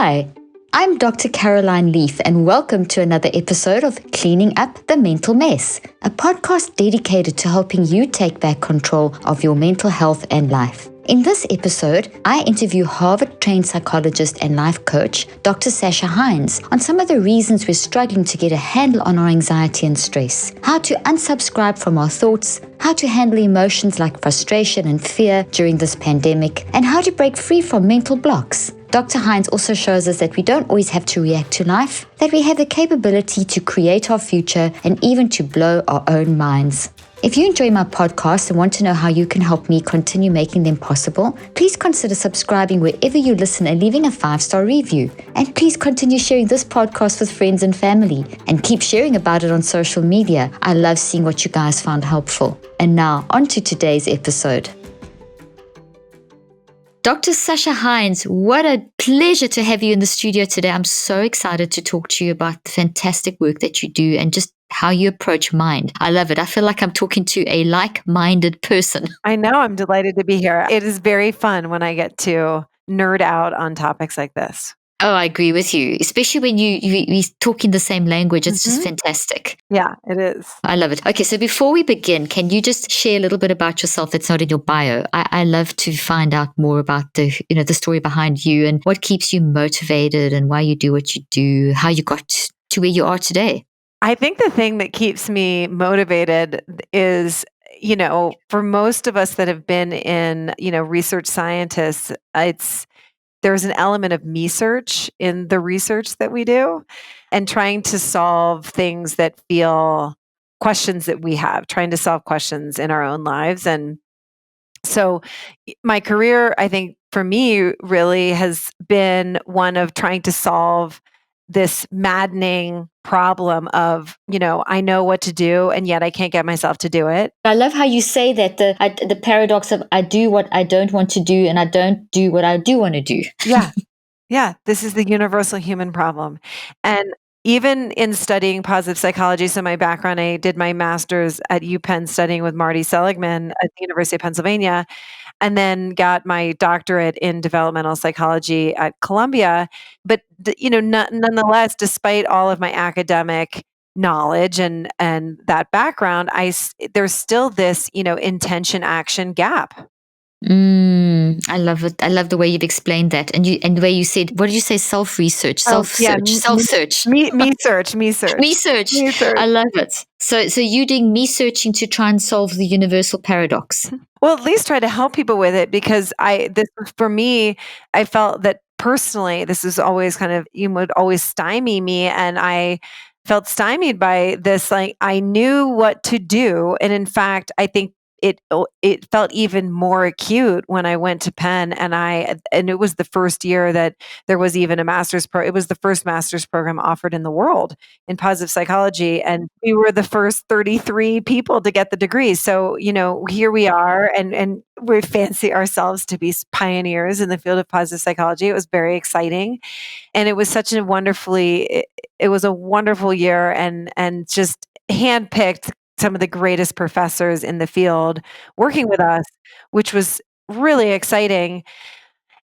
Hi, I'm Dr. Caroline Leaf, and welcome to another episode of Cleaning Up the Mental Mess, a podcast dedicated to helping you take back control of your mental health and life. In this episode, I interview Harvard-trained psychologist and life coach, Dr. Sasha Hines, on some of the reasons we're struggling to get a handle on our anxiety and stress, how to unsubscribe from our thoughts, how to handle emotions like frustration and fear during this pandemic, and how to break free from mental blocks. Dr. Hines also shows us that we don't always have to react to life, that we have the capability to create our future and even to blow our own minds. If you enjoy my podcast and want to know how you can help me continue making them possible, please consider subscribing wherever you listen and leaving a 5-star review. And please continue sharing this podcast with friends and family and keep sharing about it on social media. I love seeing what you guys found helpful. And now, on to today's episode. Dr. Sasha Hines, what a pleasure to have you in the studio today. I'm so excited to talk to you about the fantastic work that you do and just how you approach mind. I love it. I feel like I'm talking to a like-minded person. I know. I'm delighted to be here. It is very fun when I get to nerd out on topics like this. Oh, I agree with you, especially when you talk in the same language. It's just fantastic. Yeah, it is. I love it. Okay, so before we begin, can you just share a little bit about yourself that's not in your bio? I love to find out more about the story behind you and what keeps you motivated and why you do what you do, how you got to where you are today. I think the thing that keeps me motivated is, for most of us that have been in, research scientists, there's an element of me-search in the research that we do and trying to solve things that feel questions that we have, trying to solve questions in our own lives. And so my career, I think for me, really has been one of trying to solve this maddening problem of, I know what to do and yet I can't get myself to do it. I love how you say that the paradox of I do what I don't want to do and I don't do what I do want to do. Yeah. Yeah. This is the universal human problem. And even in studying positive psychology, so my background, I did my master's at UPenn studying with Marty Seligman at the University of Pennsylvania, and then got my doctorate in developmental psychology at Columbia. But nonetheless, despite all of my academic knowledge and that background, there's still this intention action gap. I love it. I love the way you've explained that, and the way you said, what did you say? Self-research, self-search, self-search. Me search. I love it. So you're doing me searching to try and solve the universal paradox. Well, at least try to help people with it, because for me, I felt that personally, this is always kind of, you would always stymie me, and I felt stymied by this. Like, I knew what to do, and in fact, I think it felt even more acute when I went to Penn, and it was the first year that there was even a master's it was the first master's program offered in the world in positive psychology, and we were the first 33 people to get the degree. So here we are, and we fancy ourselves to be pioneers in the field of positive psychology. It was very exciting, and it was such a it was a wonderful year, and just handpicked some of the greatest professors in the field working with us, which was really exciting.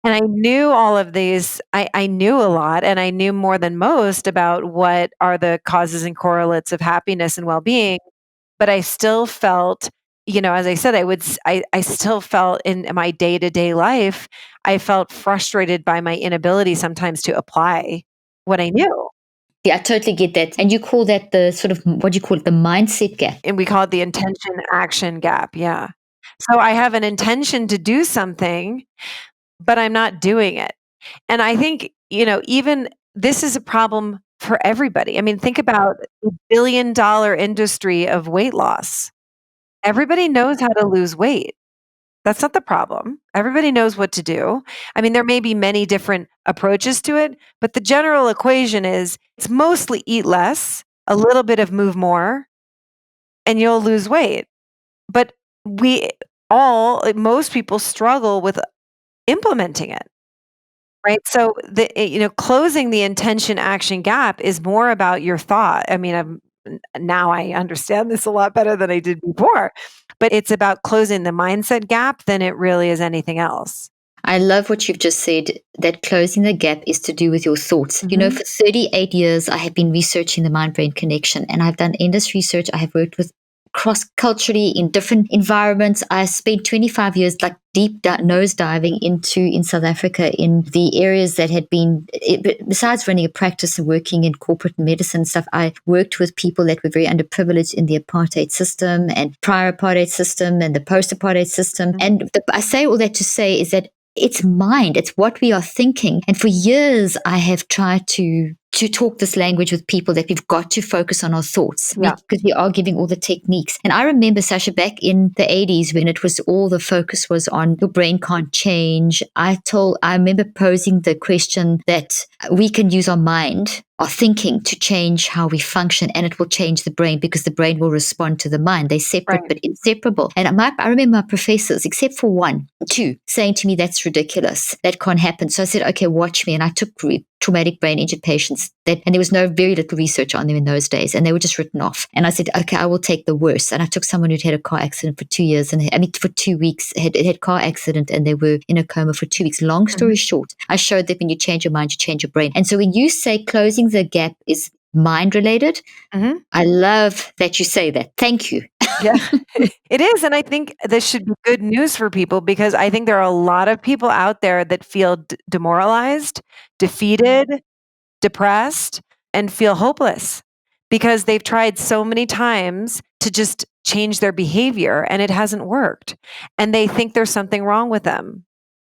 And I knew all of these, I knew a lot, and I knew more than most about what are the causes and correlates of happiness and well-being. But I still felt, as I said, I still felt in my day-to-day life, I felt frustrated by my inability sometimes to apply what I knew. Yeah, I totally get that. And you call that the sort of, what do you call it, the mindset gap? And we call it the intention action gap. Yeah. So I have an intention to do something, but I'm not doing it. And I think, even this is a problem for everybody. I mean, think about the billion-dollar industry of weight loss. Everybody knows how to lose weight. That's not the problem. Everybody knows what to do. I mean, there may be many different approaches to it, but the general equation is it's mostly eat less, a little bit of move more, and you'll lose weight. But most people struggle with implementing it, right? So closing the intention action gap is more about your thought. I mean, now I understand this a lot better than I did before, but it's about closing the mindset gap than it really is anything else. I love what you've just said, that closing the gap is to do with your thoughts. Mm-hmm. For 38 years, I have been researching the mind brain connection, and I've done endless research. I have worked with cross culturally in different environments. I spent 25 years like nose diving in South Africa in the areas that had been, besides running a practice and working in corporate medicine stuff, I worked with people that were very underprivileged in the apartheid system and prior apartheid system and the post apartheid system. Mm-hmm. And I say all that to say is that it's mind, it's what we are thinking. And for years, I have tried to talk this language with people that we've got to focus on our thoughts, because we are giving all the techniques. And I remember, Sasha, back in the 80s when it was all the focus was on your brain can't change. I remember posing the question that we can use our mind, our thinking, to change how we function, and it will change the brain because the brain will respond to the mind. They're separate but inseparable. And I remember my professors, except for two, saying to me, that's ridiculous. That can't happen. So I said, okay, watch me. And I took traumatic brain injury patients and there was very little research on them in those days, and they were just written off. And I said, okay, I will take the worst. And I took someone who'd had a car accident for 2 years, for 2 weeks, had car accident, and they were in a coma for 2 weeks. Long story short, I showed that when you change your mind, you change your brain. And so when you say closing the gap is mind related, I love that you say that. Thank you. Yeah, it is. And I think this should be good news for people, because I think there are a lot of people out there that feel demoralized, defeated, depressed, and feel hopeless because they've tried so many times to just change their behavior and it hasn't worked. And they think there's something wrong with them.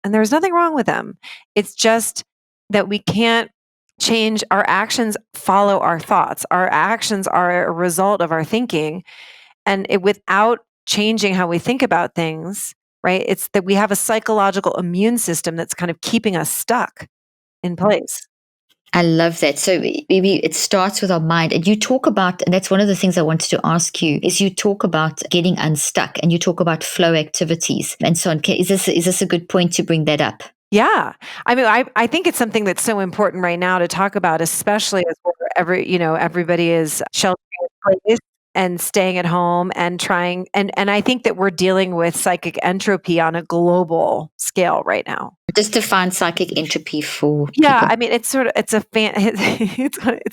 And there's nothing wrong with them. It's just that we can't change. Our actions follow our thoughts. Our actions are a result of our thinking. And without changing how we think about things, right? It's that we have a psychological immune system that's kind of keeping us stuck in place. I love that. So maybe it starts with our mind. And you talk about, and that's one of the things I wanted to ask you, is you talk about getting unstuck and you talk about flow activities and so on. Is this a good point to bring that up? Yeah. I mean, I think it's something that's so important right now to talk about, especially as everybody is sheltering in place and staying at home and trying. And I think that we're dealing with psychic entropy on a global scale right now. Just define psychic entropy for Yeah, people. I mean, it's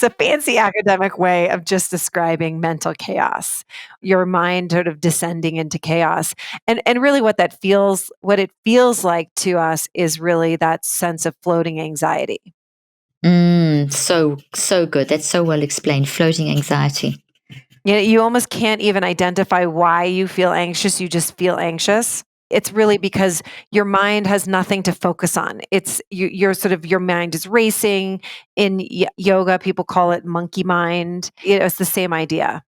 a fancy academic way of just describing mental chaos, your mind sort of descending into chaos. And really what it feels like to us is really that sense of floating anxiety. So good. That's so well explained. Floating anxiety. You almost can't even identify why you feel anxious. You just feel anxious. It's really because your mind has nothing to focus on. It's your mind is racing. In yoga, people call it monkey mind. It's the same idea.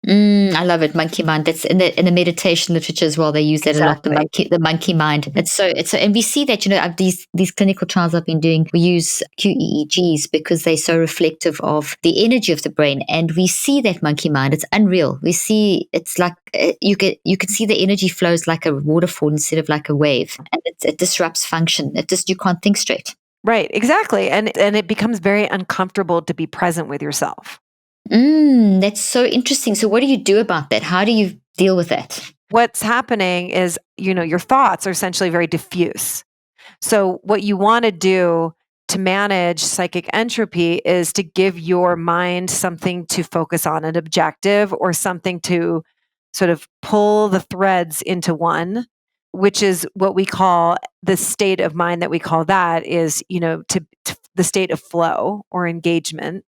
I love it, monkey mind. That's in the meditation literature as well. They use that Exactly. a lot. The monkey mind. It's so, and we see that these clinical trials I've been doing. We use QEEGs because they're so reflective of the energy of the brain, and we see that monkey mind. It's unreal. We see it's like you can see the energy flows like a waterfall instead of like a wave, and it disrupts function. You can't think straight. Right. Exactly. And it becomes very uncomfortable to be present with yourself. That's so interesting. So what do you do about that? How do you deal with that? What's happening is, your thoughts are essentially very diffuse. So what you want to do to manage psychic entropy is to give your mind something to focus on, an objective or something to sort of pull the threads into one, which is what we call the state of mind that we call that is, to the state of flow or engagement.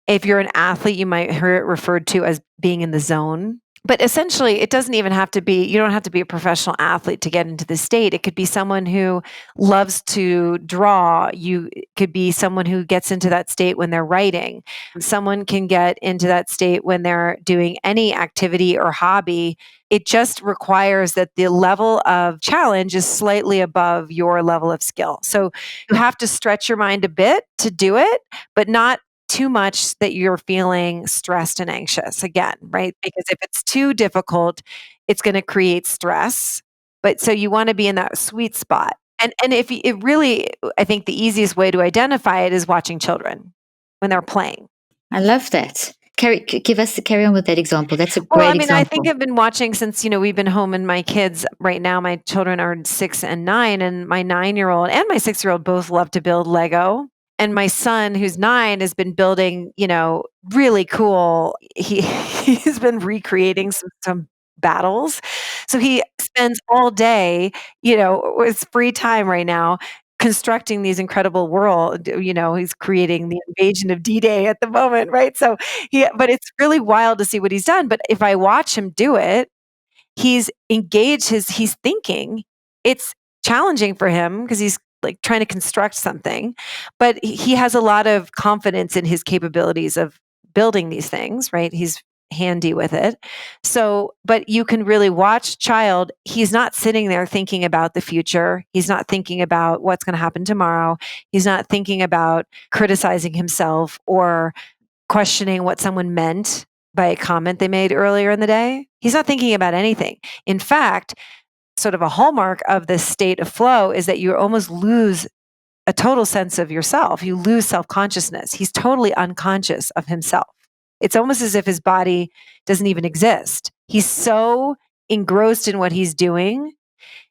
If you're an athlete, you might hear it referred to as being in the zone. But essentially, it doesn't even have to be, you don't have to be a professional athlete to get into the state. It could be someone who loves to draw. You could be someone who gets into that state when they're writing. Someone can get into that state when they're doing any activity or hobby. It just requires that the level of challenge is slightly above your level of skill. So you have to stretch your mind a bit to do it, but not too much that you're feeling stressed and anxious again, right? Because if it's too difficult, it's going to create stress. But so you want to be in that sweet spot. And if it really, I think the easiest way to identify it is watching children when they're playing. I love that. Carry on with that example. That's a Well, great I mean, I think example. I've been watching since, we've been home, and my kids right now, my children are 6 and 9, and my 9-year-old and my 6-year-old both love to build Lego. And my son, who's 9, has been building, really cool. He's been recreating some battles. So he spends all day, it's free time right now, constructing these incredible world. He's creating the invasion of D-Day at the moment, right? So but it's really wild to see what he's done. But if I watch him do it, he's engaged, he's thinking. It's challenging for him because he's like trying to construct something, but he has a lot of confidence in his capabilities of building these things, right? He's handy with it. So, but you can really watch child, he's not sitting there thinking about the future. He's not thinking about what's going to happen tomorrow. He's not thinking about criticizing himself or questioning what someone meant by a comment they made earlier in the day. He's not thinking about anything. In fact, sort of a hallmark of this state of flow is that you almost lose a total sense of yourself. You lose self consciousness. He's totally unconscious of himself. It's almost as if his body doesn't even exist. He's so engrossed in what he's doing,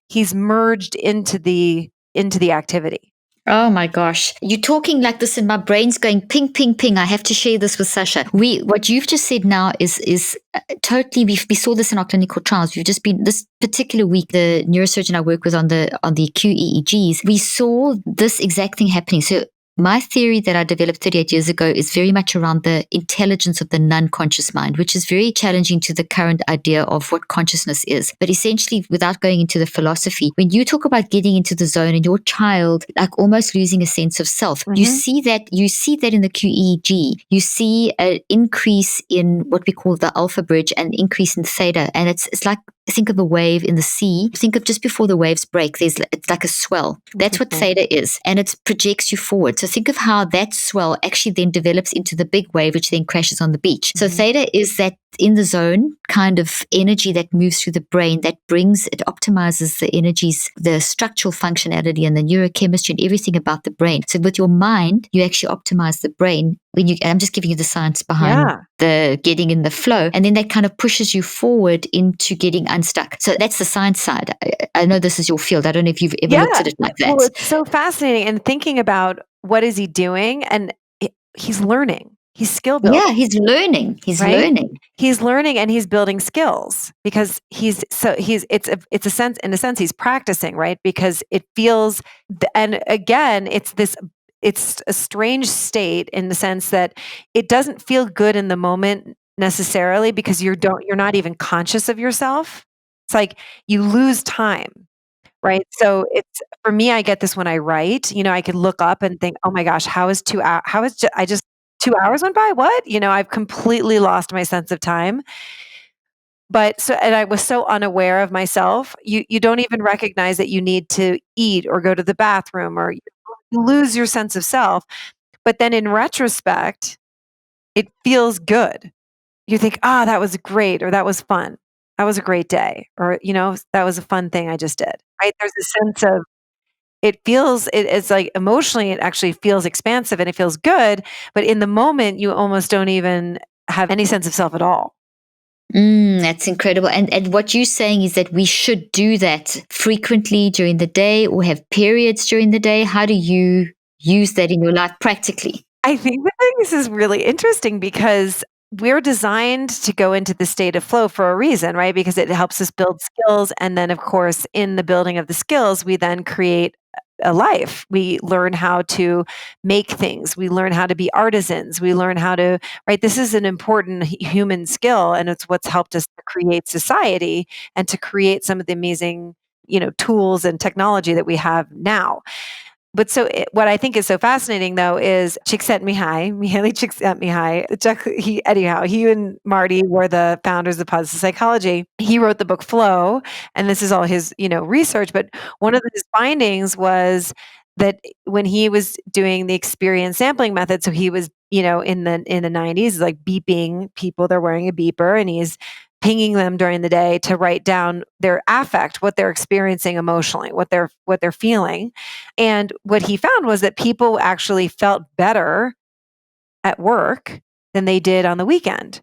he's merged into the activity. Oh my gosh. You're talking like this and my brain's going ping, ping, ping. I have to share this with Sasha. What you've just said now is totally, we saw this in our clinical trials. We've just been, this particular week, the neurosurgeon I work with on the QEEGs, we saw this exact thing happening. So my theory that I developed 38 years ago is very much around the intelligence of the non-conscious mind, which is very challenging to the current idea of what consciousness is. But essentially, without going into the philosophy, when you talk about getting into the zone and your child like almost losing a sense of self, you see that in the QEEG. You see an increase in what we call the alpha bridge and increase in theta. And it's like, think of a wave in the sea. Think of just before the waves break, it's like a swell. That's what theta is. And it projects you forward. So think of how that swell actually then develops into the big wave, which then crashes on the beach. So theta is that in the zone kind of energy that moves through the brain that it optimizes the energies, the structural functionality and the neurochemistry and everything about the brain. So with your mind, you actually optimize the brain. I'm just giving you the science behind the getting in the flow. And then that kind of pushes you forward into getting unstuck. So that's the science side. I know this is your field. I don't know if you've ever looked at it like that. Well, it's so fascinating. And thinking about what is he doing? And he's learning. He's skill building. Yeah, he's learning. He's learning and he's building skills because it's a sense, in a sense, he's practicing, right? Because it feels, and again, it's a strange state in the sense that it doesn't feel good in the moment necessarily because you're not even conscious of yourself. It's like you lose time, right? So it's, for me, I get this when I write. I could look up and think, oh my gosh, I just 2 hours went by? What? I've completely lost my sense of time. And I was so unaware of myself. You don't even recognize that you need to eat or go to the bathroom, or you lose your sense of self. But then in retrospect, it feels good. You think, that was great, or that was fun. That was a great day, or, that was a fun thing I just did, right? There's a sense of, it's like emotionally, it actually feels expansive and it feels good. But in the moment, you almost don't even have any sense of self at all. That's incredible. And what you're saying is that we should do that frequently during the day or have periods during the day. How do you use that in your life practically? I think this is really interesting because we're designed to go into the state of flow for a reason, right? Because it helps us build skills. And then, of course, in the building of the skills, we then create a life. We learn how to make things. We learn how to be artisans. We learn how to, right? This is an important human skill, and it's what's helped us to create society and to create some of the amazing, tools and technology that we have now. But what I think is so fascinating, though, is Csikszentmihalyi, Mihaly Csikszentmihalyi, anyhow, he and Marty were the founders of positive psychology. He wrote the book Flow, and this is all his, research. But one of his findings was that when he was doing the experience sampling method, so he was, in the 90s, like beeping people, they're wearing a beeper, and he's pinging them during the day to write down their affect, what they're experiencing emotionally, what they're feeling. And what he found was that people actually felt better at work than they did on the weekend,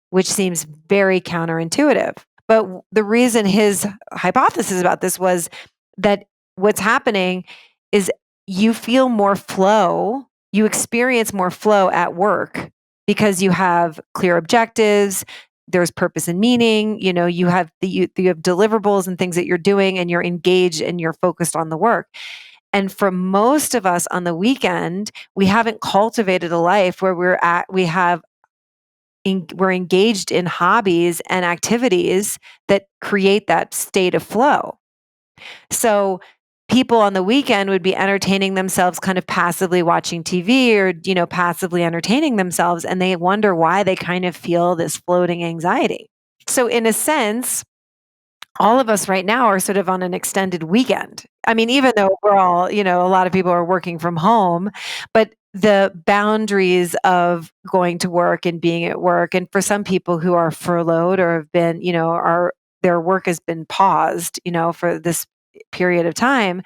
which seems very counterintuitive. But the reason his hypothesis about this was that what's happening is you feel more flow, you experience more flow at work because you have clear objectives, there's purpose and meaning, you have you have deliverables and things that you're doing, and you're engaged and you're focused on the work. And for most of us on the weekend, we haven't cultivated a life where we're engaged in hobbies and activities that create that state of flow. So people on the weekend would be entertaining themselves, kind of passively watching TV or, passively entertaining themselves. And they wonder why they kind of feel this floating anxiety. So in a sense, all of us right now are sort of on an extended weekend. I mean, even though we're all, a lot of people are working from home, but the boundaries of going to work and being at work, and for some people who are furloughed or have been, their work has been paused, for this period of time,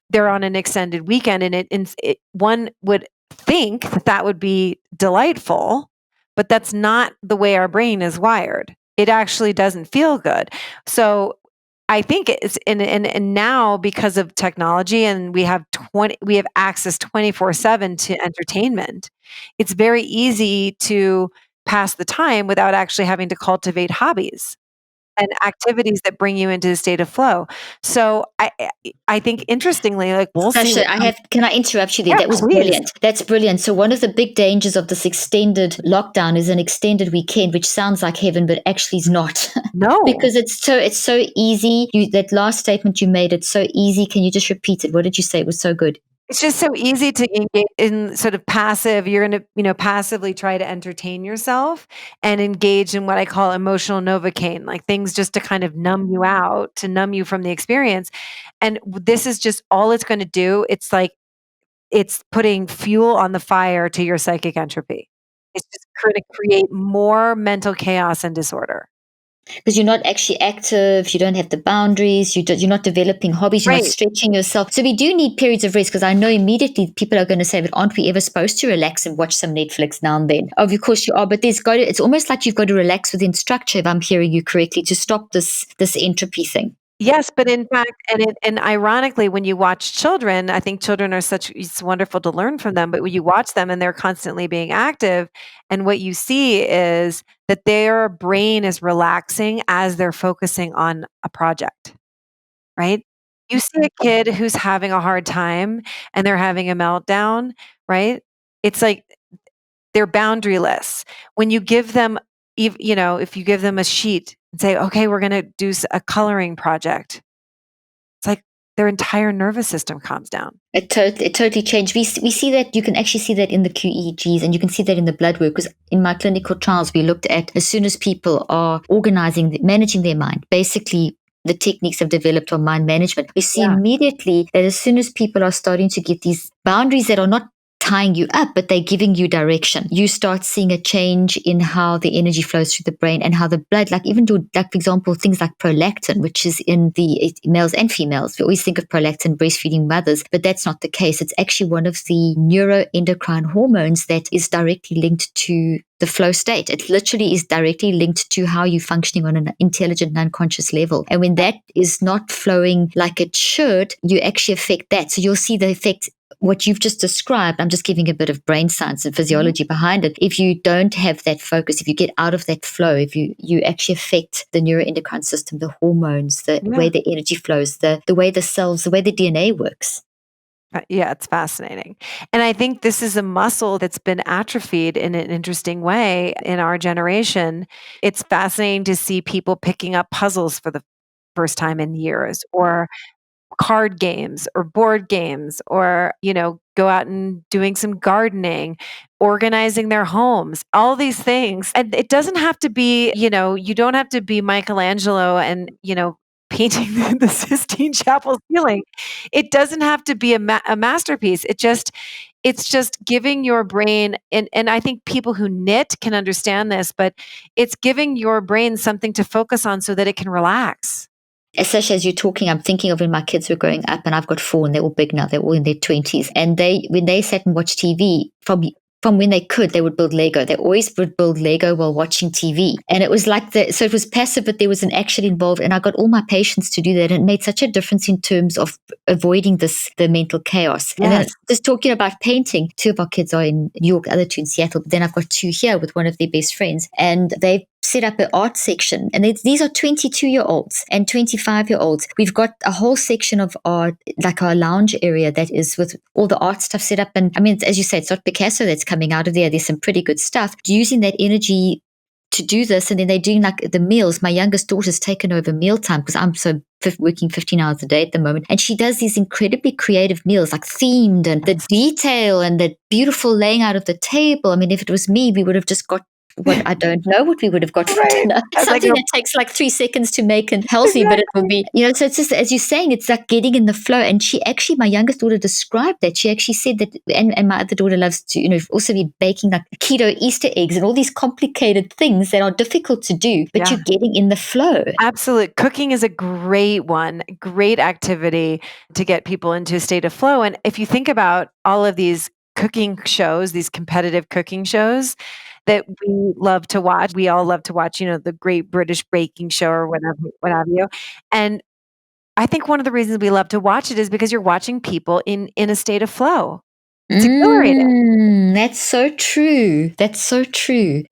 they're on an extended weekend, and one would think that would be delightful, but that's not the way our brain is wired. It actually doesn't feel good. So I think it's and now, because of technology, and we have access 24/7 to entertainment, it's very easy to pass the time without actually having to cultivate hobbies and activities that bring you into a state of flow. So I think, interestingly, like, we'll see. Sasha, can I interrupt you there? Yeah, That was please. brilliant. That's brilliant. So one of the big dangers of this extended lockdown is an extended weekend, which sounds like heaven, but actually is not. No. Because it's so easy. That last statement you made, it's so easy. Can you just repeat it? What did you say? It was so good. It's just so easy to engage in sort of passive. You're going to, passively try to entertain yourself and engage in what I call emotional Novocaine, like things just to kind of numb you out, to numb you from the experience. And this is just all it's going to do. It's like it's putting fuel on the fire to your psychic entropy. It's just going to create more mental chaos and disorder. Because you're not actually active, you don't have the boundaries, you're not developing hobbies, you're not stretching yourself. So we do need periods of rest, because I know immediately people are going to say, but aren't we ever supposed to relax and watch some Netflix now and then? Of course you are, but it's almost like you've got to relax within structure, if I'm hearing you correctly, to stop this entropy thing. Yes, but in fact, and ironically, when you watch children, I think children are it's wonderful to learn from them, but when you watch them and they're constantly being active, and what you see is that their brain is relaxing as they're focusing on a project, right? You see a kid who's having a hard time and they're having a meltdown, right? It's like they're boundaryless. When you give them, if you give them a sheet and say, okay, we're going to do a coloring project, it's like their entire nervous system calms down. It totally changed. We see that, you can actually see that in the QEEGs, and you can see that in the blood work, because in my clinical trials, we looked at, as soon as people are managing their mind, basically the techniques have developed on mind management. We see immediately that as soon as people are starting to get these boundaries that are not tying you up, but they're giving you direction, you start seeing a change in how the energy flows through the brain and how the blood, like for example, things like prolactin, which is in the males and females. We always think of prolactin breastfeeding mothers, but that's not the case. It's actually one of the neuroendocrine hormones that is directly linked to the flow state. It literally is directly linked to how you're functioning on an intelligent, non-conscious level. And when that is not flowing like it should, you actually affect that. So you'll see the effect. What you've just described, I'm just giving a bit of brain science and physiology behind it. If you don't have that focus, if you get out of that flow, if you actually affect the neuroendocrine system, the hormones, the way the energy flows, the way the cells, the way the DNA works. Yeah, it's fascinating. And I think this is a muscle that's been atrophied in an interesting way in our generation. It's fascinating to see people picking up puzzles for the first time in years, or card games or board games, or, go out and doing some gardening, organizing their homes, all these things. And it doesn't have to be, you don't have to be Michelangelo and, painting the Sistine Chapel ceiling. It doesn't have to be a masterpiece. It's just giving your brain, and I think people who knit can understand this, but it's giving your brain something to focus on so that it can relax. Especially as you're talking, I'm thinking of when my kids were growing up, and I've got 4 and they're all big now, they're all in their 20s. And when they sat and watched TV, from from when they could, they would build Lego. They always would build Lego while watching TV. And it was like so it was passive, but there was an action involved. And I got all my patients to do that. And it made such a difference in terms of avoiding the mental chaos. And then Yes. just talking about painting, two of our kids are in New York, other two in Seattle. But then I've got two here with one of their best friends. And they've set up an art section. And these are 22-year-olds and 25-year-olds. We've got a whole section of art, like our lounge area that is with all the art stuff set up. And I mean, as you said, it's not Picasso that's coming out of there. There's some pretty good stuff. Using that energy to do this, and then they're doing like the meals. My youngest daughter's taken over mealtime because I'm so working 15 hours a day at the moment, and she does these incredibly creative meals, like themed, and the detail and the beautiful laying out of the table. I mean, if it was me, we would have just got what I don't know what we would have got for dinner. Something that takes like 3 seconds to make and healthy, but it will be, so it's just, as you're saying, it's like getting in the flow. And she actually, my youngest daughter described that. She actually said that, and my other daughter loves to, also be baking like keto Easter eggs and all these complicated things that are difficult to do, but you're getting in the flow. Absolutely. Cooking is a great one, great activity to get people into a state of flow. And if you think about all of these cooking shows, these competitive cooking shows that we love to watch, we all love to watch, the Great British Baking Show or whatever, what have you. And I think one of the reasons we love to watch it is because you're watching people in a state of flow. It's exhilarating. That's so true. That's so true.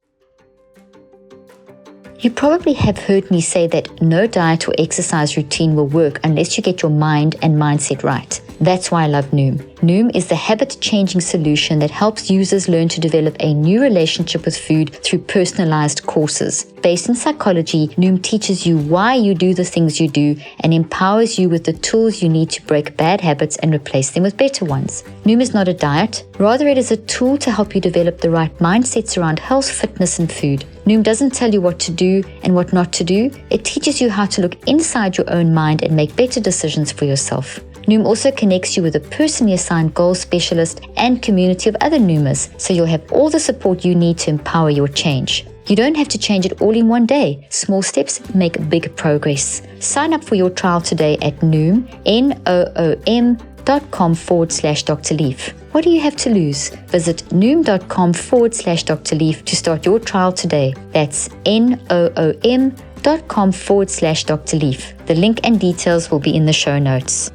You probably have heard me say that no diet or exercise routine will work unless you get your mind and mindset right. That's why I love Noom. Noom is the habit-changing solution that helps users learn to develop a new relationship with food through personalized courses. Based in psychology, Noom teaches you why you do the things you do and empowers you with the tools you need to break bad habits and replace them with better ones. Noom is not a diet. Rather, it is a tool to help you develop the right mindsets around health, fitness, and food. Noom doesn't tell you what to do and what not to do. It teaches you how to look inside your own mind and make better decisions for yourself. Noom also connects you with a personally assigned goal specialist and community of other Noomers, so you'll have all the support you need to empower your change. You don't have to change it all in one day. Small steps make big progress. Sign up for your trial today at Noom, noom.com/Dr. Leaf. What do you have to lose? Visit noom.com/Dr. Leaf to start your trial today. That's noom.com/Dr. Leaf. The link and details will be in the show notes.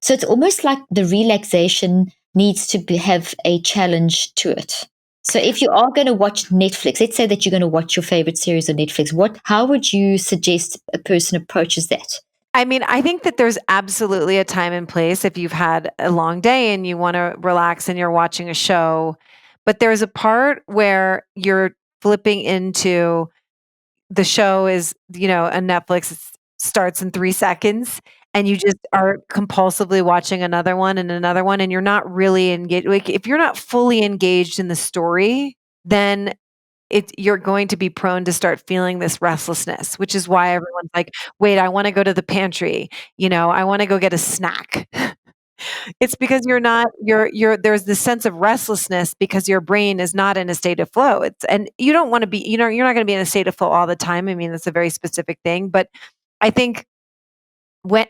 So it's almost like the relaxation needs to have a challenge to it. So if you are going to watch Netflix, let's say that you're going to watch your favorite series on Netflix, how would you suggest a person approaches that? I mean, I think that there's absolutely a time and place if you've had a long day and you want to relax and you're watching a show, but there's a part where you're flipping into the show is, on Netflix, it starts in 3 seconds and you just are compulsively watching another one and another one, and you're not really engaged. Like, if you're not fully engaged in the story, then you're going to be prone to start feeling this restlessness, which is why everyone's like, wait, I want to go to the pantry. I want to go get a snack. It's because there's this sense of restlessness because your brain is not in a state of flow. And you don't want to be, you're not going to be in a state of flow all the time. I mean, that's a very specific thing, but I think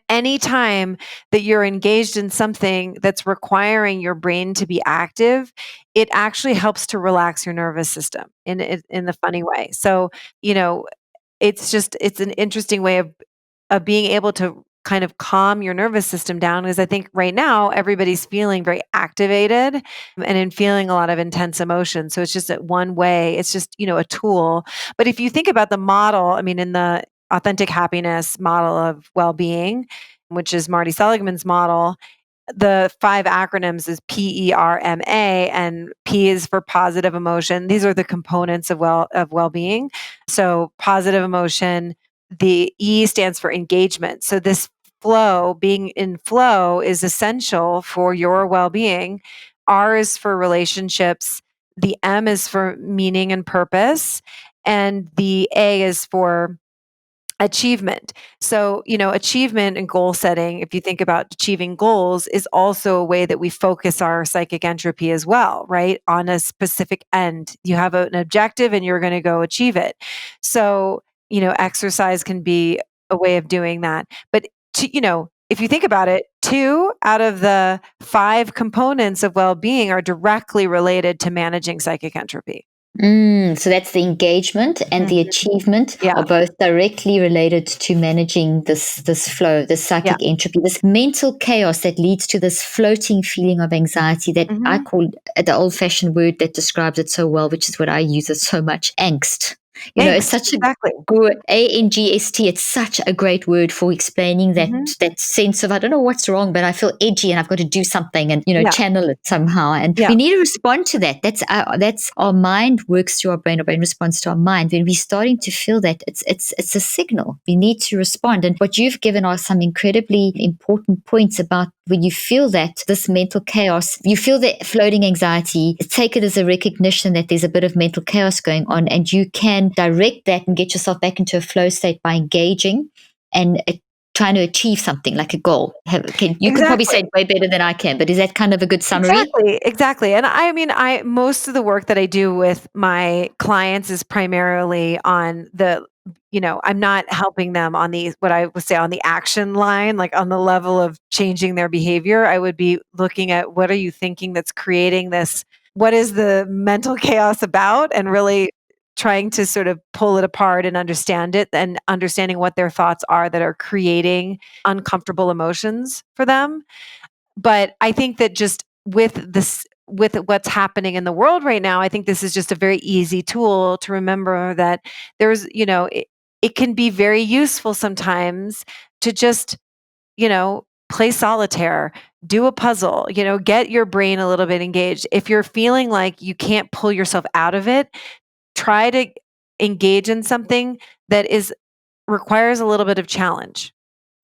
any time that you're engaged in something that's requiring your brain to be active, it actually helps to relax your nervous system in the funny way. So, it's an interesting way of being able to kind of calm your nervous system down, because I think right now everybody's feeling very activated and in feeling a lot of intense emotion. So it's just that one way, it's just, a tool. But if you think about the model, I mean, in the authentic happiness model of well-being, which is Marty Seligman's model, the 5 acronyms is PERMA, and P is for positive emotion. These are the components of well-being. So positive emotion, the E stands for engagement. So this flow, being in flow, is essential for your well-being. R is for relationships. The M is for meaning and purpose. And the A is for achievement. So, achievement and goal setting, if you think about achieving goals, is also a way that we focus our psychic entropy as well, right? On a specific end. You have an objective and you're going to go achieve it. So, exercise can be a way of doing that. But if you think about it, 2 out of the 5 components of well-being are directly related to managing psychic entropy. So that's the engagement and the achievement Yeah. are both directly related to managing this flow, this psychic entropy, this mental chaos that leads to this floating feeling of anxiety that I call the old-fashioned word that describes it so well, which is what I use it so much, angst. It's such Exactly. a good angst. It's such a great word for explaining that sense of I don't know what's wrong, but I feel edgy and I've got to do something and channel it somehow. And we need to respond to that. That's our mind works through our brain responds to our mind. When we're starting to feel that, it's a signal. We need to respond. And what you've given are some incredibly important points about when you feel that this mental chaos, you feel the floating anxiety, take it as a recognition that there's a bit of mental chaos going on, and you can direct that and get yourself back into a flow state by engaging and trying to achieve something like a goal. You can probably say it way better than I can, but is that kind of a good summary? Exactly. And I mean, most of the work that I do with my clients is primarily on I'm not helping them on what I would say on the action line, like on the level of changing their behavior. I would be looking at what are you thinking that's creating this? What is the mental chaos about? And really trying to sort of pull it apart and understand it and understanding what their thoughts are that are creating uncomfortable emotions for them. But I think that just with what's happening in the world right now, I think this is just a very easy tool to remember that it can be very useful sometimes to just, play solitaire, do a puzzle, get your brain a little bit engaged. If you're feeling like you can't pull yourself out of it, try to engage in something that requires a little bit of challenge.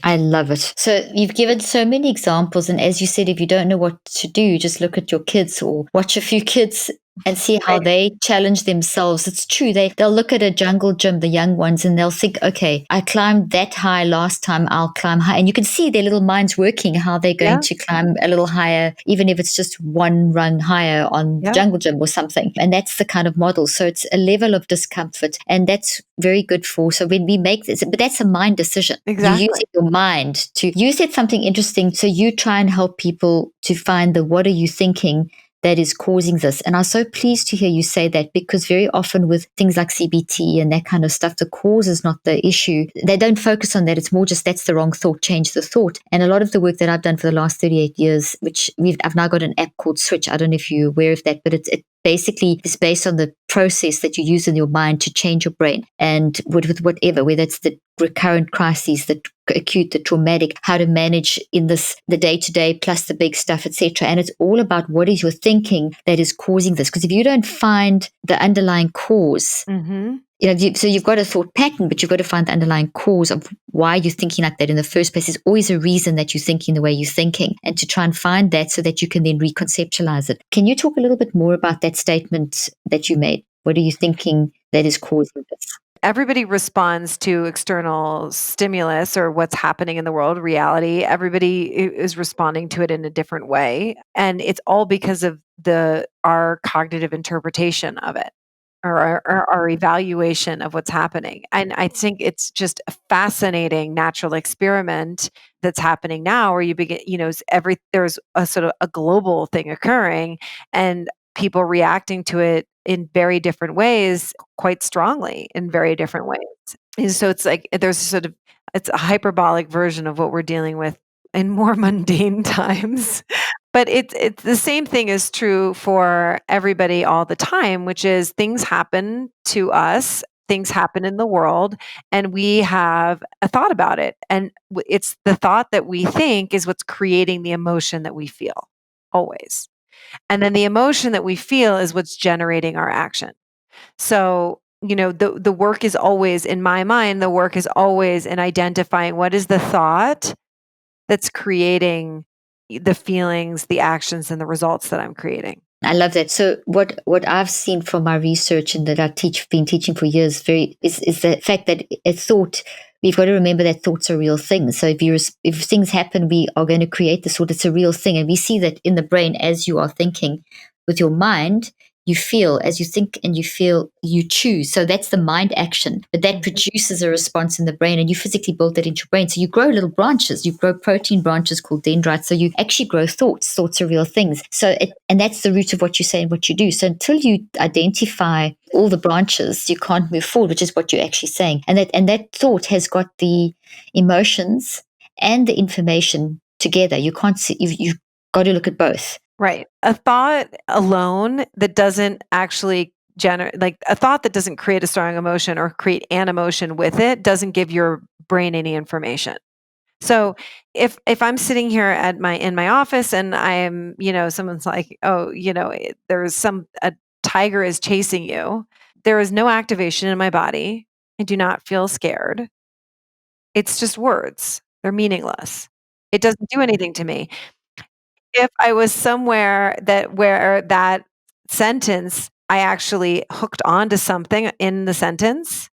I love it. So you've given so many examples. And as you said, if you don't know what to do, just look at your kids or watch a few kids and see how they challenge themselves. It's true. They'll look at a jungle gym, the young ones, and they'll think, okay, I climbed that high last time, I'll climb high. And you can see their little minds working, how they're going to climb a little higher, even if it's just one rung higher on jungle gym or something. And that's the kind of model. So it's a level of discomfort. And that's very good so when we make this, but that's a mind decision. Exactly. You use your mind you said something interesting. So you try and help people to find what are you thinking that is causing this. And I was so pleased to hear you say that, because very often with things like CBT and that kind of stuff, the cause is not the issue. They don't focus on that. It's more just that's the wrong thought, change the thought. And a lot of the work that I've done for the last 38 years, which I've now got an app called Switch. I don't know if you're aware of that, but it basically is based on the process that you use in your mind to change your brain. And with whatever, whether it's the recurrent crises, the acute, the traumatic, how to manage in the day-to-day plus the big stuff, etc. And it's all about what is your thinking that is causing this. Because if you don't find the underlying cause, so you've got a thought pattern, but you've got to find the underlying cause of why you're thinking like that in the first place. There's always a reason that you're thinking the way you're thinking, and to try and find that so that you can then reconceptualize it. Can you talk a little bit more about that statement that you made? What are you thinking that is causing this? Everybody responds to external stimulus or what's happening in the world, reality. Everybody is responding to it in a different way. And it's all because of our cognitive interpretation of it, or our evaluation of what's happening. And I think it's just a fascinating natural experiment that's happening now, where you begin, there's a sort of a global thing occurring, and people reacting to it in very different ways, quite strongly in very different ways. And so it's like it's a hyperbolic version of what we're dealing with in more mundane times. But it's the same thing is true for everybody all the time, which is things happen to us, things happen in the world, and we have a thought about it. And it's the thought that we think is what's creating the emotion that we feel, always. And then the emotion that we feel is what's generating our action. So, the work is always, in my mind, the work is always in identifying what is the thought that's creating the feelings, the actions, and the results that I'm creating. I love that. So what I've seen from my research and that I've been teaching for years is the fact that a thought, we've got to remember that thoughts are real things. So if things happen, we are going to create the thought. It's a real thing. And we see that in the brain as you are thinking with your mind, you feel, as you think and you feel, you choose. So that's the mind action, but that produces a response in the brain, and you physically build that into your brain. So you grow little branches, you grow protein branches called dendrites. So you actually grow thoughts. Thoughts are real things. And that's the root of what you say and what you do. So until you identify all the branches, you can't move forward, which is what you're actually saying. And that thought has got the emotions and the information together. You can't see, you've got to look at both. Right. A thought alone that doesn't actually generate, like a thought that doesn't create a strong emotion or create an emotion with it, doesn't give your brain any information. So if I'm sitting here at my in my office and I'm, someone's like, "Oh, there's a tiger is chasing you." There is no activation in my body. I do not feel scared. It's just words. They're meaningless. It doesn't do anything to me. If I was somewhere where that sentence, I actually hooked onto something in the sentence,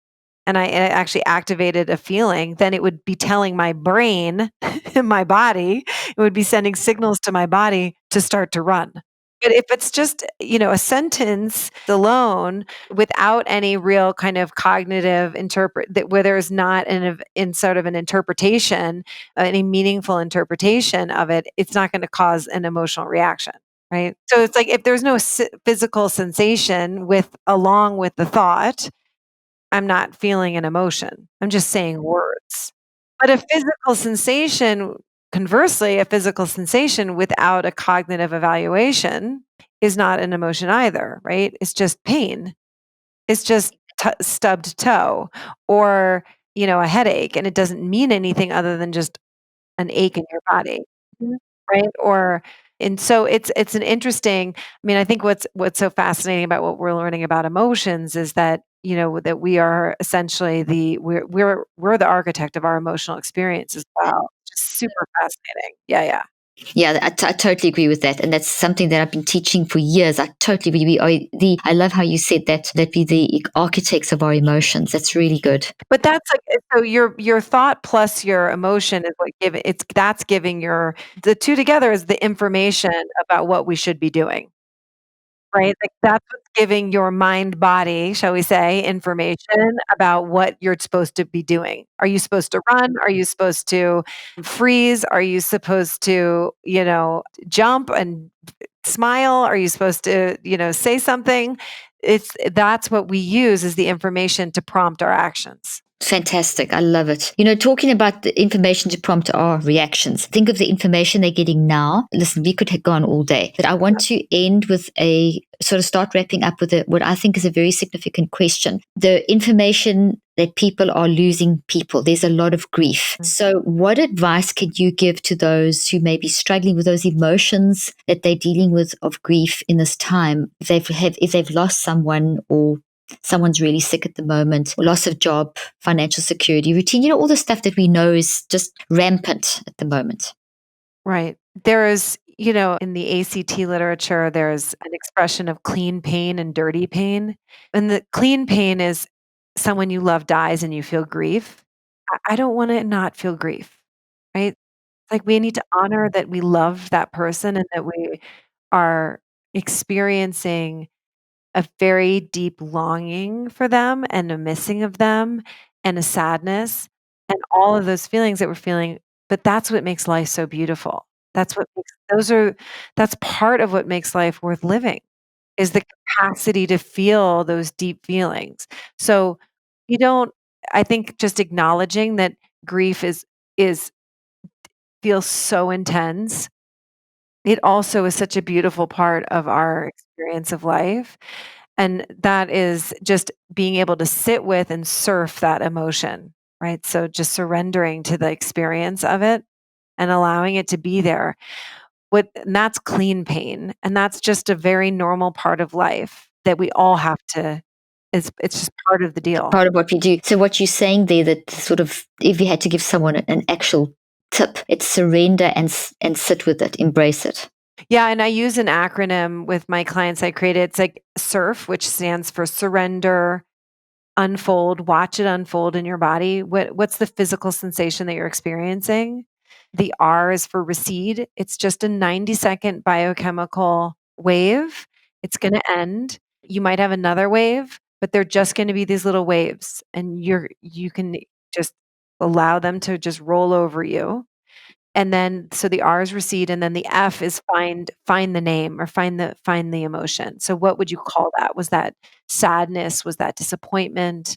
and it actually activated a feeling, then it would be telling my brain and my body, it would be sending signals to my body to start to run. But if it's just, a sentence alone without any real kind of cognitive where there's not in sort of an interpretation, any meaningful interpretation of it, it's not going to cause an emotional reaction. Right. So it's like if there's no physical sensation along with the thought, I'm not feeling an emotion. I'm just saying words. But a physical sensation, conversely, a physical sensation without a cognitive evaluation is not an emotion either, right? It's just pain. It's just stubbed toe or, a headache, and it doesn't mean anything other than just an ache in your body. Mhm. Right? And so it's an interesting, I think what's so fascinating about what we're learning about emotions is that, that we are essentially we're the architect of our emotional experience as well. Just super fascinating. Yeah, yeah. Yeah, I totally agree with that. And that's something that I've been teaching for years. I totally agree. I love how you said that we the architects of our emotions. That's really good. But that's like so your thought plus your emotion is what that's giving the two together is the information about what we should be doing. Right? Like, that's what's giving your mind body, shall we say, information about what you're supposed to be doing. Are you supposed to run? Are you supposed to freeze? Are you supposed to, jump and smile? Are you supposed to, say something? That's what we use as the information to prompt our actions. Fantastic. I love it. Talking about the information to prompt our reactions, think of the information they're getting now. Listen, we could go on all day, but I want to end with start wrapping up with what I think is a very significant question. The information that people are losing people. There's a lot of grief. Mm-hmm. So what advice could you give to those who may be struggling with those emotions that they're dealing with of grief in this time? If they've lost someone, or someone's really sick at the moment, or loss of job, financial security, routine, all the stuff that we know is just rampant at the moment. Right. There is, in the ACT literature, there's an expression of clean pain and dirty pain. And the clean pain is someone you love dies and you feel grief. I don't want to not feel grief, right? Like we need to honor that we love that person and that we are experiencing a very deep longing for them and a missing of them and a sadness and all of those feelings that we're feeling, but that's what makes life so beautiful. That's part of what makes life worth living, is the capacity to feel those deep feelings. So, you don't I think just acknowledging that grief is feels so intense. It also is such a beautiful part of our experience of life. And that is just being able to sit with and surf that emotion, right? So just surrendering to the experience of it and allowing it to be there. And that's clean pain. And that's just a very normal part of life that we all have to, it's just part of the deal. Part of what we do. So what you're saying there, that sort of, if you had to give someone an actual tip, it's surrender and sit with it, embrace it. Yeah, and I use an acronym with my clients I created. It's like SURF, which stands for surrender, unfold, watch it unfold in your body. What's the physical sensation that you're experiencing? The R is for recede. It's just a 90-second biochemical wave. It's going to end. You might have another wave, but they're just going to be these little waves, and you can just allow them to just roll over you. And then so the R's recede, and then the F is find the name, or find the emotion. So what would you call that? Was that sadness? Was that disappointment?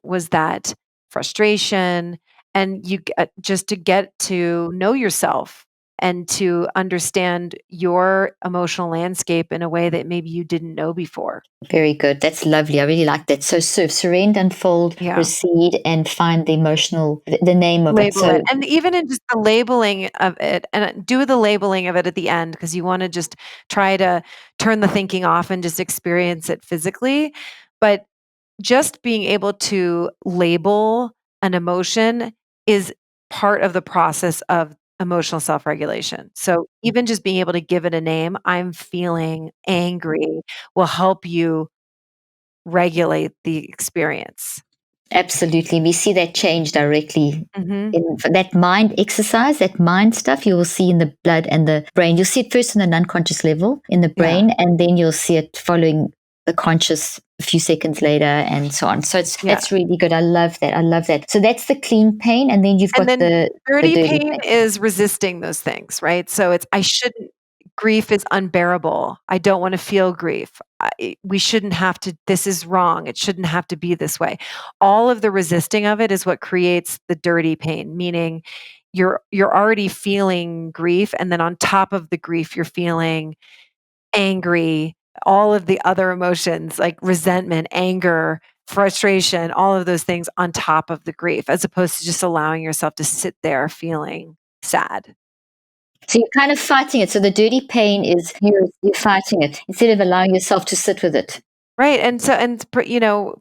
Was that frustration? And just to get to know yourself and to understand your emotional landscape in a way that maybe you didn't know before. Very good. That's lovely. I really like that. So, surrender, unfold, Yeah. recede, and find the emotional, the name of it. Label So, it, and even in just the labeling of it, and do the labeling of it at the end, because you wanna just try to turn the thinking off and just experience it physically. But just being able to label an emotion is part of the process of emotional self-regulation. So even just being able to give it a name, "I'm feeling angry," will help you regulate the experience. absolutely. We see that change directly Mhm. in that mind exercise, that mind stuff you will see in the blood and the brain. You'll see it first on an unconscious level in the Yeah. brain, and then you'll see it following the conscious a few seconds later, and so on. So Yeah. that's really good. I love that. I love that. So that's the clean pain, and then you've And got then the dirty dirty pain pain. is resisting those things, right? So it's I shouldn't grief is unbearable. I don't wanna feel grief. We shouldn't have to this is wrong. It shouldn't have to be this way. All of the resisting of it is what creates the dirty pain, meaning you're already feeling grief, and then on top of the grief, you're feeling angry, all of the other emotions like resentment, anger, frustration, all of those things on top of the grief, as opposed to just allowing yourself to sit there feeling sad. So you're kind of fighting it. So the dirty pain is you're fighting it instead of allowing yourself to sit with it. Right.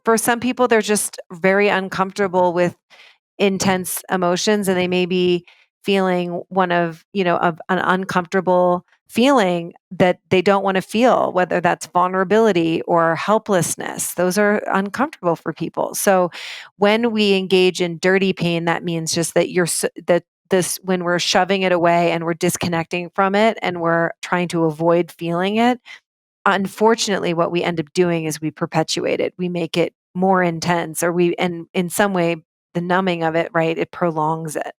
For some people, they're just very uncomfortable with intense emotions, and they may be feeling of an uncomfortable feeling that they don't want to feel, whether that's vulnerability or helplessness. Those are uncomfortable for people. So when we engage in dirty pain, that means just that that this when we're shoving it away and we're disconnecting from it and we're trying to avoid feeling it, unfortunately what we end up doing is we perpetuate it. We make it more intense, or we and in some way the numbing of it, right? It prolongs it.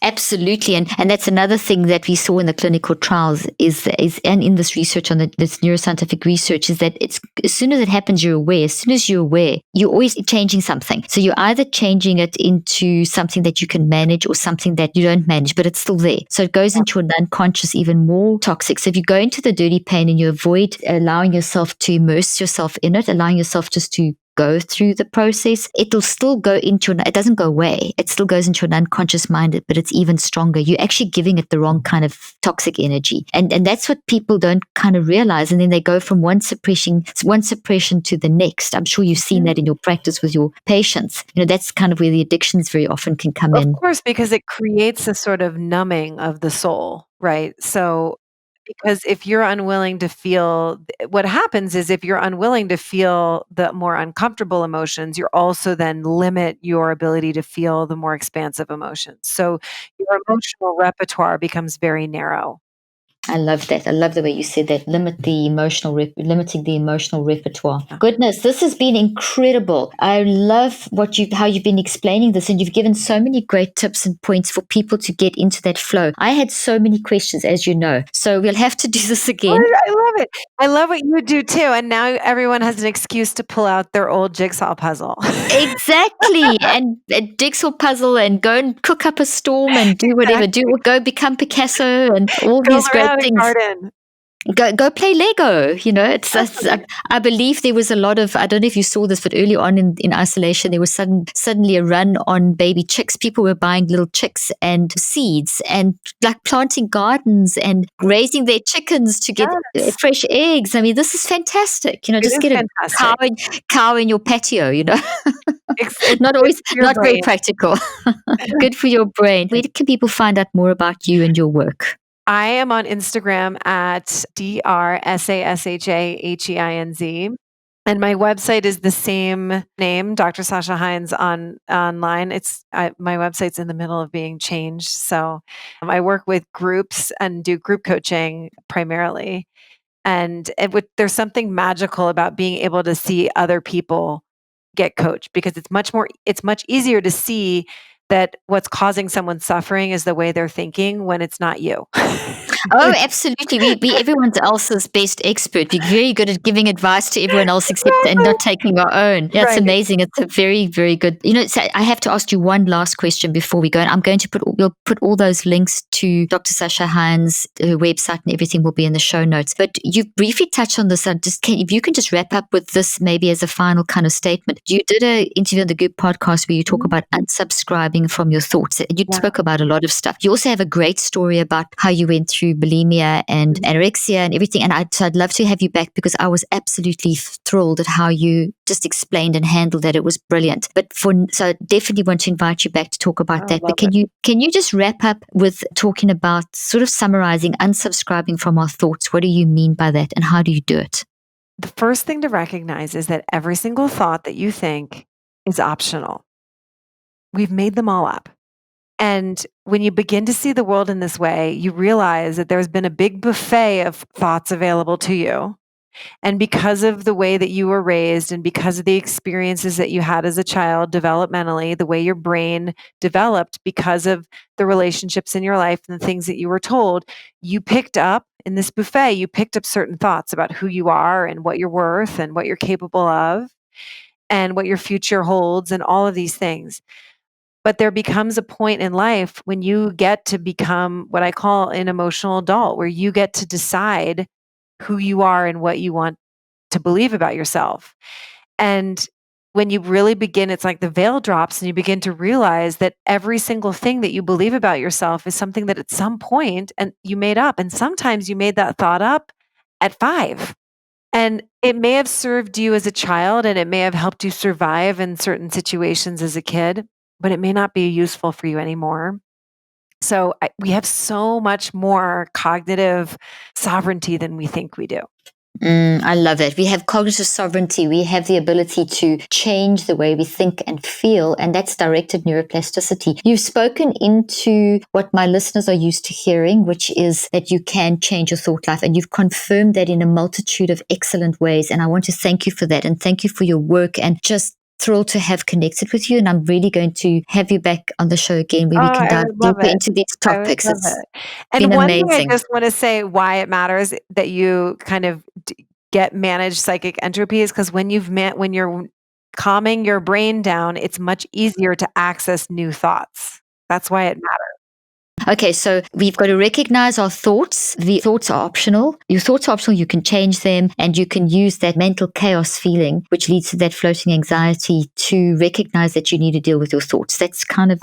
Absolutely, and that's another thing that we saw in the clinical trials is and in this research on this neuroscientific research is that it's as soon as it happens, you're aware. As soon as you're aware, you're always changing something. So you're either changing it into something that you can manage or something that you don't manage, but it's still there. So it goes into an unconscious, even more toxic. So if you go into the dirty pain and you avoid allowing yourself to immerse yourself in it, allowing yourself just to go through the process, it'll still go into it doesn't go away. It still goes into an unconscious mind, but it's even stronger. You're actually giving it the wrong kind of toxic energy. And that's what people don't kind of realize. And then they go from one suppression to the next. I'm sure you've seen that in your practice with your patients. That's kind of where the addictions very often can come Of in. course, because it creates a sort of numbing of the soul, right? So because if you're unwilling to feel what happens is if you're unwilling to feel the more uncomfortable emotions, you're also then limit your ability to feel the more expansive emotions. So your emotional repertoire becomes very narrow. I love that. I love the way you said that. Limiting the emotional repertoire. Yeah. Goodness, this has been incredible. I love how you've been explaining this, and you've given so many great tips and points for people to get into that flow. I had so many questions, as you know, so we'll have to do this Oh, again. I love it. I love what you do too, and now everyone has an excuse to pull out their old jigsaw puzzle. Exactly, and jigsaw puzzle, and go and cook up a storm, and do whatever. Exactly. Go become Picasso, and all Go these learn great how to things. garden. Go play Lego. I believe there was a lot of, I don't know if you saw this, but early on in isolation, there was suddenly a run on baby chicks. People were buying little chicks and seeds and like planting gardens and raising their chickens to get Yes, fresh eggs. I mean, this is fantastic. it Just is get a cow fantastic. in, cow in your patio. It's Not good always, for your not very brain. practical. Good for your brain. Where can people find out more about you and your work? I am on Instagram at DrSashaheinz, and my website is the same name, Dr. Sasha Hines on online. My website's in the middle of being changed, so I work with groups and do group coaching primarily. And there's something magical about being able to see other people get coached, because it's much easier to see that what's causing someone suffering is the way they're thinking when it's not you. Oh, absolutely. We be everyone else's best expert. We're very good at giving advice to everyone else and not taking our own. That's Right. amazing. It's a very, very good. So I have to ask you one last question before we go. And I'm going to we'll put all those links to Dr. Sasha Hines, her website, and everything will be in the show notes. But you briefly touched on this. If you can just wrap up with this maybe as a final kind of statement. You did an interview on the Goop podcast where you talk about unsubscribing from your thoughts. You spoke about a lot of stuff. You also have a great story about how you went through bulimia and anorexia and everything. And I'd love to have you back, because I was absolutely thrilled at how you just explained and handled that. It was brilliant. So I definitely want to invite you back to talk about that. But can you just wrap up with talking about sort of summarizing unsubscribing from our thoughts? What do you mean by that, and how do you do it? The first thing to recognize is that every single thought that you think is optional. We've made them all up. And when you begin to see the world in this way, you realize that there's been a big buffet of thoughts available to you. And because of the way that you were raised, and because of the experiences that you had as a child developmentally, the way your brain developed because of the relationships in your life and the things that you were told, you picked up in this buffet, you picked up certain thoughts about who you are and what you're worth and what you're capable of and what your future holds and all of these things. But there becomes a point in life when you get to become what I call an emotional adult, where you get to decide who you are and what you want to believe about yourself. And when you really begin, it's like the veil drops and you begin to realize that every single thing that you believe about yourself is something that at some point and you made up. And sometimes you made that thought up at 5. And it may have served you as a child, and it may have helped you survive in certain situations as a kid, but it may not be useful for you anymore. So we have so much more cognitive sovereignty than we think we do. I love it. We have cognitive sovereignty. We have the ability to change the way we think and feel, and that's directed neuroplasticity. You've spoken into what my listeners are used to hearing, which is that you can change your thought life, and you've confirmed that in a multitude of excellent ways. And I want to thank you for that, and thank you for your work, and just thrilled to have connected with you. And I'm really going to have you back on the show again, where we can dive deeper into these topics. And one amazing. thing I just want to say why it matters that you kind of get managed psychic entropy is because when you're calming your brain down, it's much easier to access new thoughts. That's why it matters. Okay, so we've got to recognize our thoughts. The thoughts are optional. Your thoughts are optional. You can change them, and you can use that mental chaos feeling, which leads to that floating anxiety, to recognize that you need to deal with your thoughts. That's kind of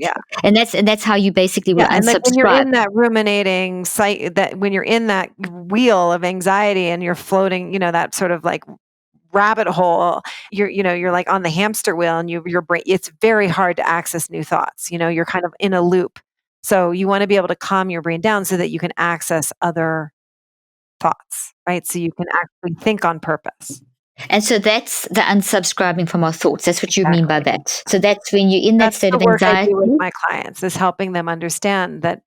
Yeah. And that's how you basically will unsubscribe. And when you're in that ruminating when you're in that wheel of anxiety and you're floating, that sort of like rabbit hole, you're like on the hamster wheel, and your brain, it's very hard to access new thoughts. You're kind of in a loop. So you want to be able to calm your brain down so that you can access other thoughts, right? So you can actually think on purpose. And so that's the unsubscribing from our thoughts. That's what you mean by that. So that's when you're in that state of anxiety. That's the work I do with my clients, is helping them understand that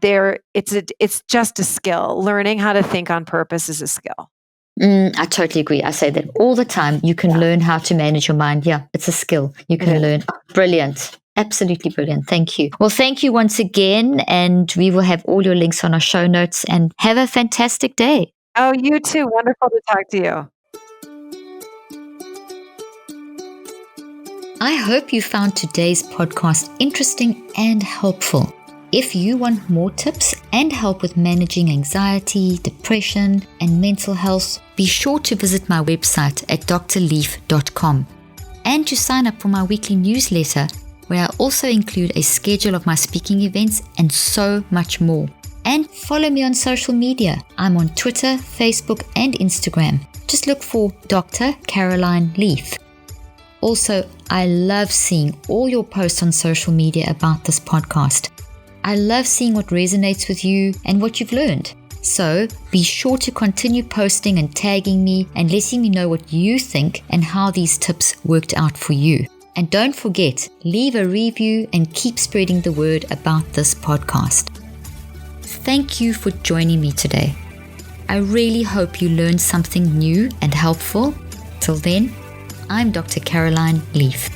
it's just a skill. Learning how to think on purpose is a skill. I totally agree. I say that all the time. You can learn how to manage your mind. Yeah, it's a skill. You can learn. Oh, brilliant. Absolutely brilliant. Thank you. Well, thank you once again. And we will have all your links on our show notes, and have a fantastic day. Oh, you too. Wonderful to talk to you. I hope you found today's podcast interesting and helpful. If you want more tips and help with managing anxiety, depression, and mental health, be sure to visit my website at drleaf.com and to sign up for my weekly newsletter, where I also include a schedule of my speaking events and so much more. And follow me on social media. I'm on Twitter, Facebook, and Instagram. Just look for Dr. Caroline Leaf. Also, I love seeing all your posts on social media about this podcast. I love seeing what resonates with you and what you've learned. So be sure to continue posting and tagging me and letting me know what you think and how these tips worked out for you. And don't forget, leave a review and keep spreading the word about this podcast. Thank you for joining me today. I really hope you learned something new and helpful. Till then, I'm Dr. Caroline Leaf.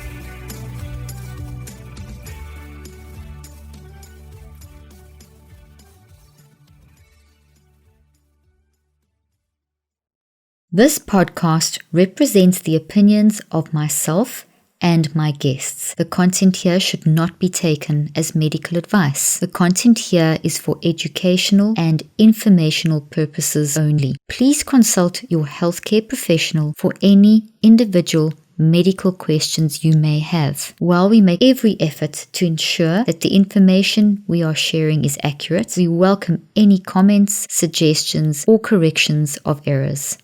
This podcast represents the opinions of myself and my guests. The content here should not be taken as medical advice. The content here is for educational and informational purposes only. Please consult your healthcare professional for any individual medical questions you may have. While we make every effort to ensure that the information we are sharing is accurate, we welcome any comments, suggestions, or corrections of errors.